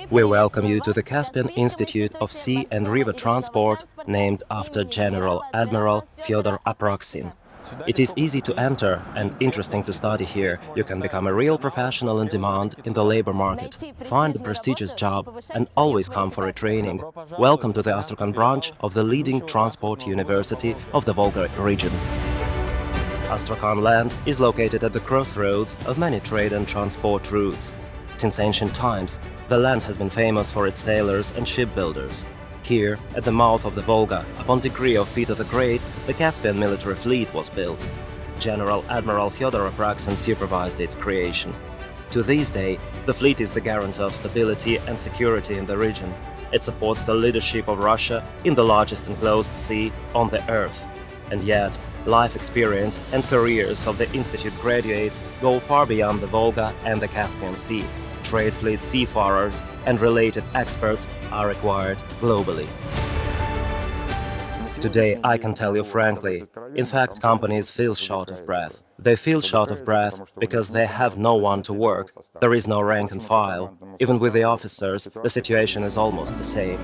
We welcome you to the Caspian Institute of Sea and River Transport, named after General Admiral Fyodor Apraksin. It is easy to enter and interesting to study here. You can become a real professional in demand in the labor market, find a prestigious job and always come for a training. Welcome to the Astrakhan branch of the leading transport university of the Volga region. Astrakhan land is located at the crossroads of many trade and transport routes. Since ancient times, the land has been famous for its sailors and shipbuilders. Here, at the mouth of the Volga, upon decree of Peter the Great, the Caspian military fleet was built. General Admiral Fyodor Apraksin supervised its creation. To this day, the fleet is the guarantor of stability and security in the region. It supports the leadership of Russia in the largest enclosed sea on the earth. And yet, life experience and careers of the institute graduates go far beyond the Volga and the Caspian Sea. Trade fleet seafarers and related experts are required globally. Today, I can tell you frankly, in fact, companies feel short of breath. They feel short of breath because they have no one to work. There is no rank and file. Even with the officers, the situation is almost the same.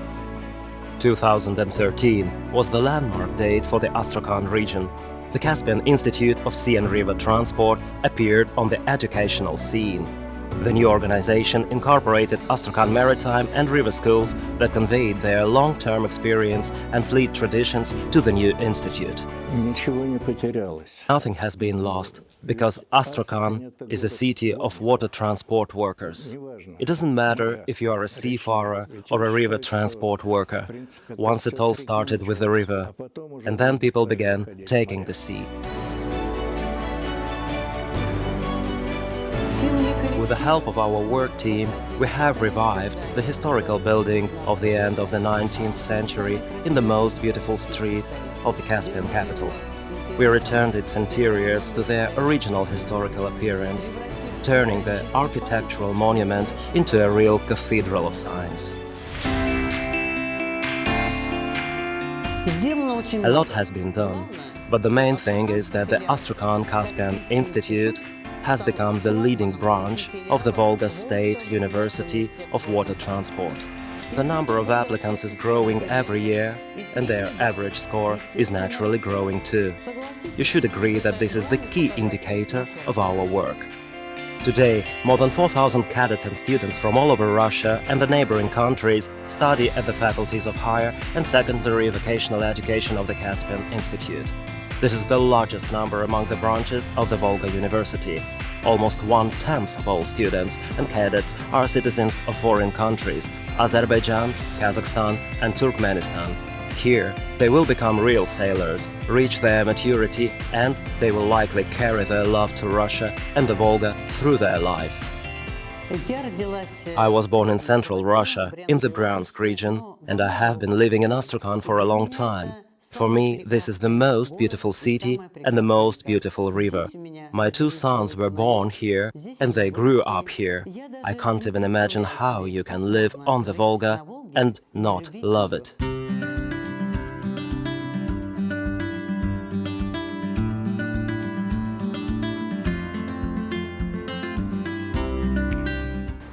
2013 was the landmark date for the Astrakhan region. The Caspian Institute of Sea and River Transport appeared on the educational scene. The new organization incorporated Astrakhan maritime and river schools that conveyed their long-term experience and fleet traditions to the new institute. Nothing has been lost, because Astrakhan is a city of water transport workers. It doesn't matter if you are a seafarer or a river transport worker. Once it all started with the river, and then people began taking the sea. With the help of our work team, we have revived the historical building of the end of the 19th century in the most beautiful street of the Caspian capital. We returned its interiors to their original historical appearance, turning the architectural monument into a real cathedral of science. A lot has been done, but the main thing is that the Astrakhan Caspian Institute has become the leading branch of the Volga State University of Water Transport. The number of applicants is growing every year, and their average score is naturally growing too. You should agree that this is the key indicator of our work. Today, more than 4,000 cadets and students from all over Russia and the neighboring countries study at the faculties of higher and secondary vocational education of the Caspian Institute. This is the largest number among the branches of the Volga University. Almost 1/10 of all students and cadets are citizens of foreign countries: Azerbaijan, Kazakhstan and Turkmenistan. Here, they will become real sailors, reach their maturity, and they will likely carry their love to Russia and the Volga through their lives. I was born in central Russia, in the Bryansk region, and I have been living in Astrakhan for a long time. For me, this is the most beautiful city and the most beautiful river. My two sons were born here and they grew up here. I can't even imagine how you can live on the Volga and not love it.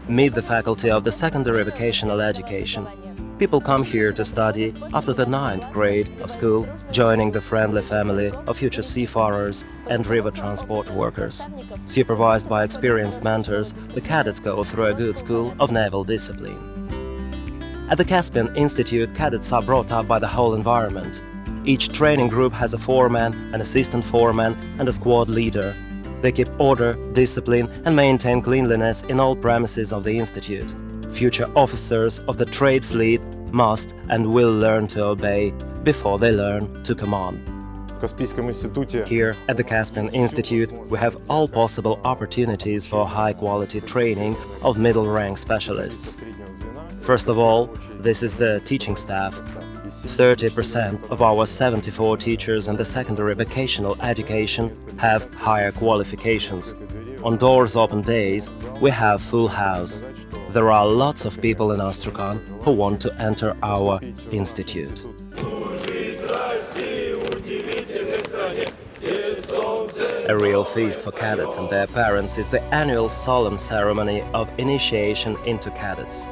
Meet the faculty of the secondary vocational education. People come here to study after the 9th grade of school, joining the friendly family of future seafarers and river transport workers. Supervised by experienced mentors, the cadets go through a good school of naval discipline. At the Caspian Institute, cadets are brought up by the whole environment. Each training group has a foreman, an assistant foreman and a squad leader. They keep order, discipline and maintain cleanliness in all premises of the institute. Future officers of the trade fleet must and will learn to obey before they learn to command. Here at the Caspian Institute, we have all possible opportunities for high-quality training of middle-rank specialists. First of all, this is the teaching staff. 30% of our 74 teachers in the secondary vocational education have higher qualifications. On doors open days, we have full house. There are lots of people in Astrakhan who want to enter our institute. A real feast for cadets and their parents is the annual solemn ceremony of initiation into cadets.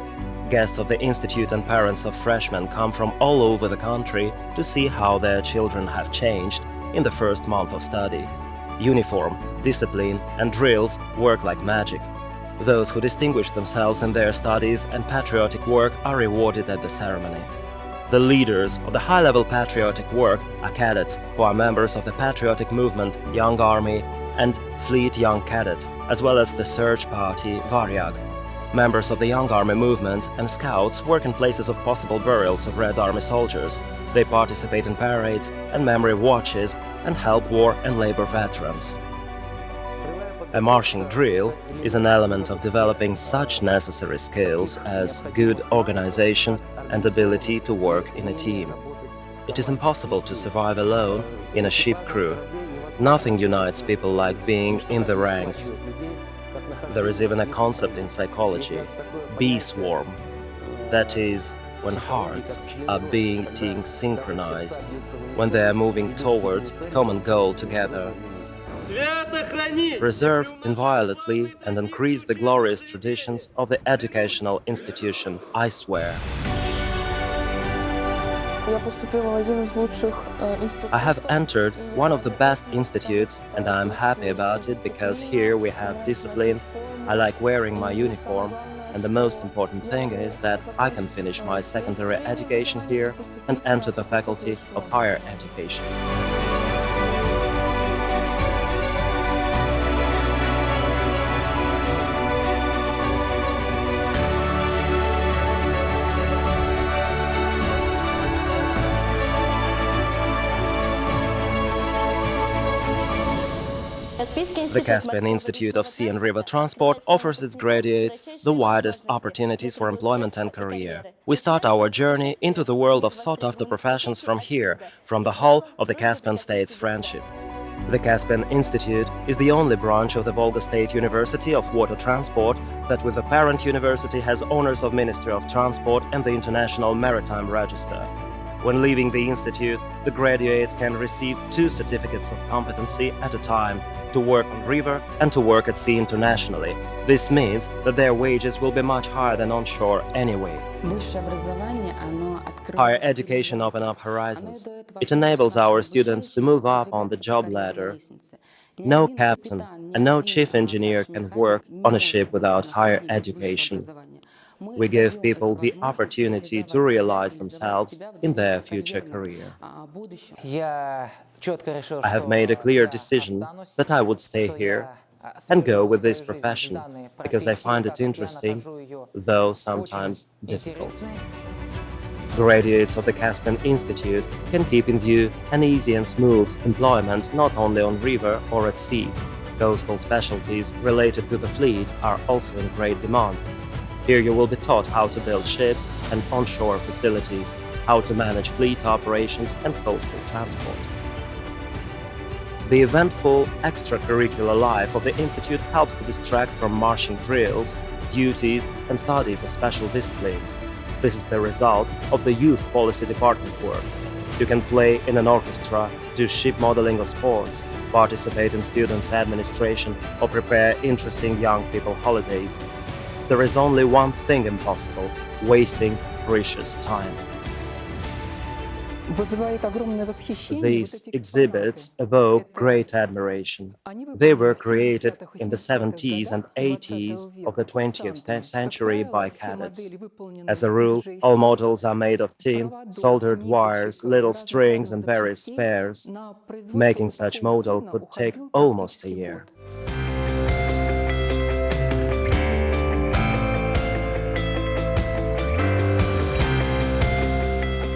Guests of the institute and parents of freshmen come from all over the country to see how their children have changed in the first month of study. Uniform, discipline, and drills work like magic. Those who distinguish themselves in their studies and patriotic work are rewarded at the ceremony. The leaders of the high-level patriotic work are cadets who are members of the patriotic movement Young Army and Fleet Young Cadets, as well as the search party Varyag. Members of the Young Army movement and Scouts work in places of possible burials of Red Army soldiers. They participate in parades and memory watches and help war and labor veterans. A marching drill is an element of developing such necessary skills as good organization and ability to work in a team. It is impossible to survive alone in a ship crew. Nothing unites people like being in the ranks. There is even a concept in psychology, bee swarm. That is, when hearts are being synchronized, when they are moving towards a common goal together. Preserve inviolately and increase the glorious traditions of the educational institution, I swear. I have entered one of the best institutes and I am happy about it because here we have discipline, I like wearing my uniform, and the most important thing is that I can finish my secondary education here and enter the faculty of higher education. The Caspian Institute of Sea and River Transport offers its graduates the widest opportunities for employment and career. We start our journey into the world of sought-after professions from here, from the hall of the Caspian State's Friendship. The Caspian Institute is the only branch of the Volga State University of Water Transport that with a parent university has honors of Ministry of Transport and the International Maritime Register. When leaving the institute, the graduates can receive 2 certificates of competency at a time to work on river and to work at sea internationally. This means that their wages will be much higher than onshore anyway. Higher education opens up horizons. It enables our students to move up on the job ladder. No captain and no chief engineer can work on a ship without higher education. We give people the opportunity to realize themselves in their future career. I have made a clear decision that I would stay here and go with this profession, because I find it interesting, though sometimes difficult. Graduates of the Caspian Institute can keep in view an easy and smooth employment not only on river or at sea. Coastal specialties related to the fleet are also in great demand. Here you will be taught how to build ships and onshore facilities, how to manage fleet operations and coastal transport. The eventful extracurricular life of the Institute helps to distract from marching drills, duties and studies of special disciplines. This is the result of the Youth Policy Department work. You can play in an orchestra, do ship modeling or sports, participate in students' administration or prepare interesting young people holidays. There is only one thing impossible: wasting precious time. These exhibits evoke great admiration. They were created in the 70s and 80s of the 20th century by cadets. As a rule, all models are made of tin, soldered wires, little strings and various spares. Making such model could take almost a year.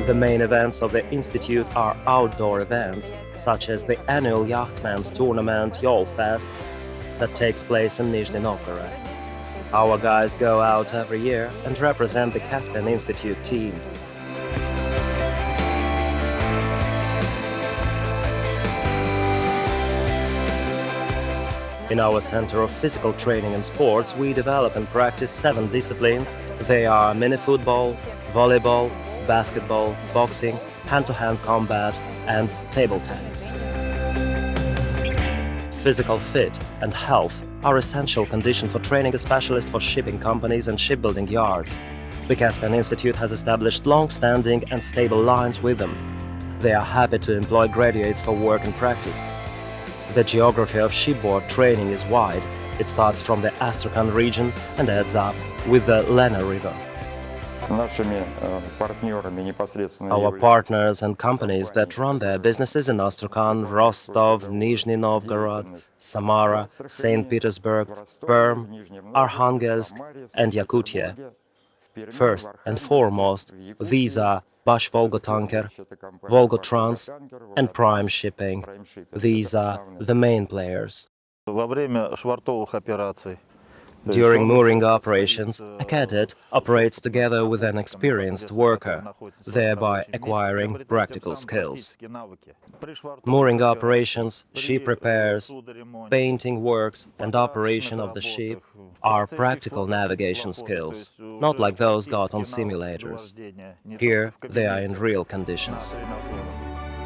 The main events of the Institute are outdoor events, such as the annual Yachtsman's Tournament Yolfest that takes place in Nizhny Novgorod. Our guys go out every year and represent the Caspian Institute team. In our Center of Physical Training and Sports, we develop and practice 7 disciplines. They are mini-football, volleyball, basketball, boxing, hand-to-hand combat, and table tennis. Physical fit and health are essential conditions for training a specialist for shipping companies and shipbuilding yards. The Caspian Institute has established long-standing and stable lines with them. They are happy to employ graduates for work and practice. The geography of shipboard training is wide. It starts from the Astrakhan region and ends up with the Lena River. Our partners and companies that run their businesses in Astrakhan, Rostov, Nizhny Novgorod, Samara, St. Petersburg, Perm, Arkhangelsk and Yakutia. First and foremost, these are Bash Volga Tanker, Volga Trans and Prime Shipping. These are the main players. During mooring operations, a cadet operates together with an experienced worker, thereby acquiring practical skills. Mooring operations, ship repairs, painting works and operation of the ship are practical navigation skills, not like those got on simulators. Here they are in real conditions.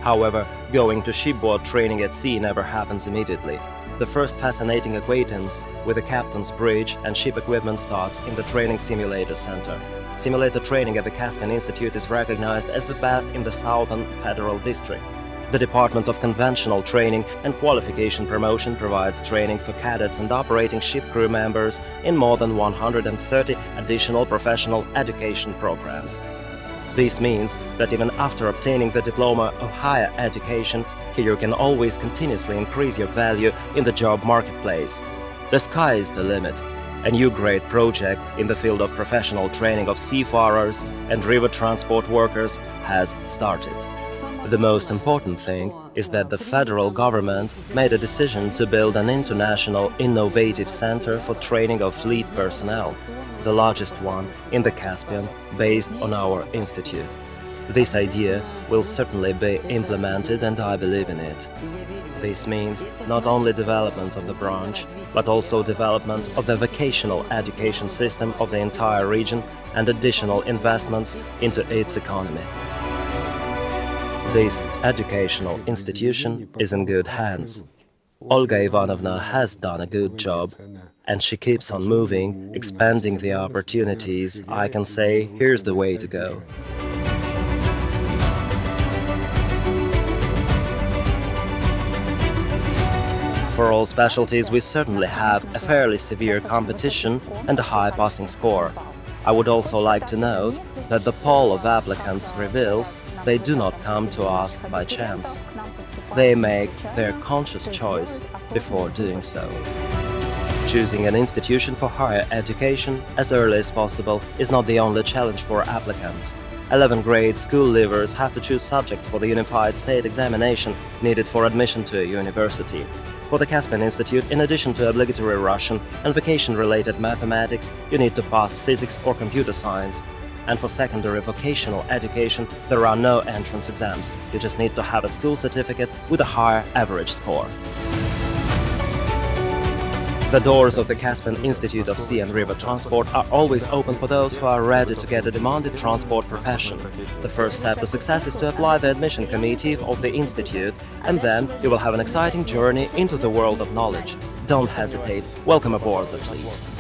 However, going to shipboard training at sea never happens immediately. The first fascinating acquaintance with the captain's bridge and ship equipment starts in the Training Simulator Center. Simulator training at the Caspian Institute is recognized as the best in the Southern Federal District. The Department of Conventional Training and Qualification Promotion provides training for cadets and operating ship crew members in more than 130 additional professional education programs. This means that even after obtaining the diploma of higher education, you can always continuously increase your value in the job marketplace. The sky is the limit. A new great project in the field of professional training of seafarers and river transport workers has started. The most important thing is that the federal government made a decision to build an international innovative center for training of fleet personnel, the largest one in the Caspian, based on our institute. This idea will certainly be implemented and I believe in it. This means not only development of the branch, but also development of the vocational education system of the entire region and additional investments into its economy. This educational institution is in good hands. Olga Ivanovna has done a good job, and she keeps on moving, expanding the opportunities. I can say, here's the way to go. For all specialties, we certainly have a fairly severe competition and a high passing score. I would also like to note that the pool of applicants reveals they do not come to us by chance. They make their conscious choice before doing so. Choosing an institution for higher education as early as possible is not the only challenge for applicants. 11th grade school leavers have to choose subjects for the unified state examination needed for admission to a university. For the Caspian Institute, in addition to obligatory Russian and vocation-related mathematics, you need to pass physics or computer science. And for secondary vocational education, there are no entrance exams. You just need to have a school certificate with a higher average score. The doors of the Caspian Institute of Sea and River Transport are always open for those who are ready to get a demanded transport profession. The first step to success is to apply the admission committee of the institute, and then you will have an exciting journey into the world of knowledge. Don't hesitate. Welcome aboard the fleet.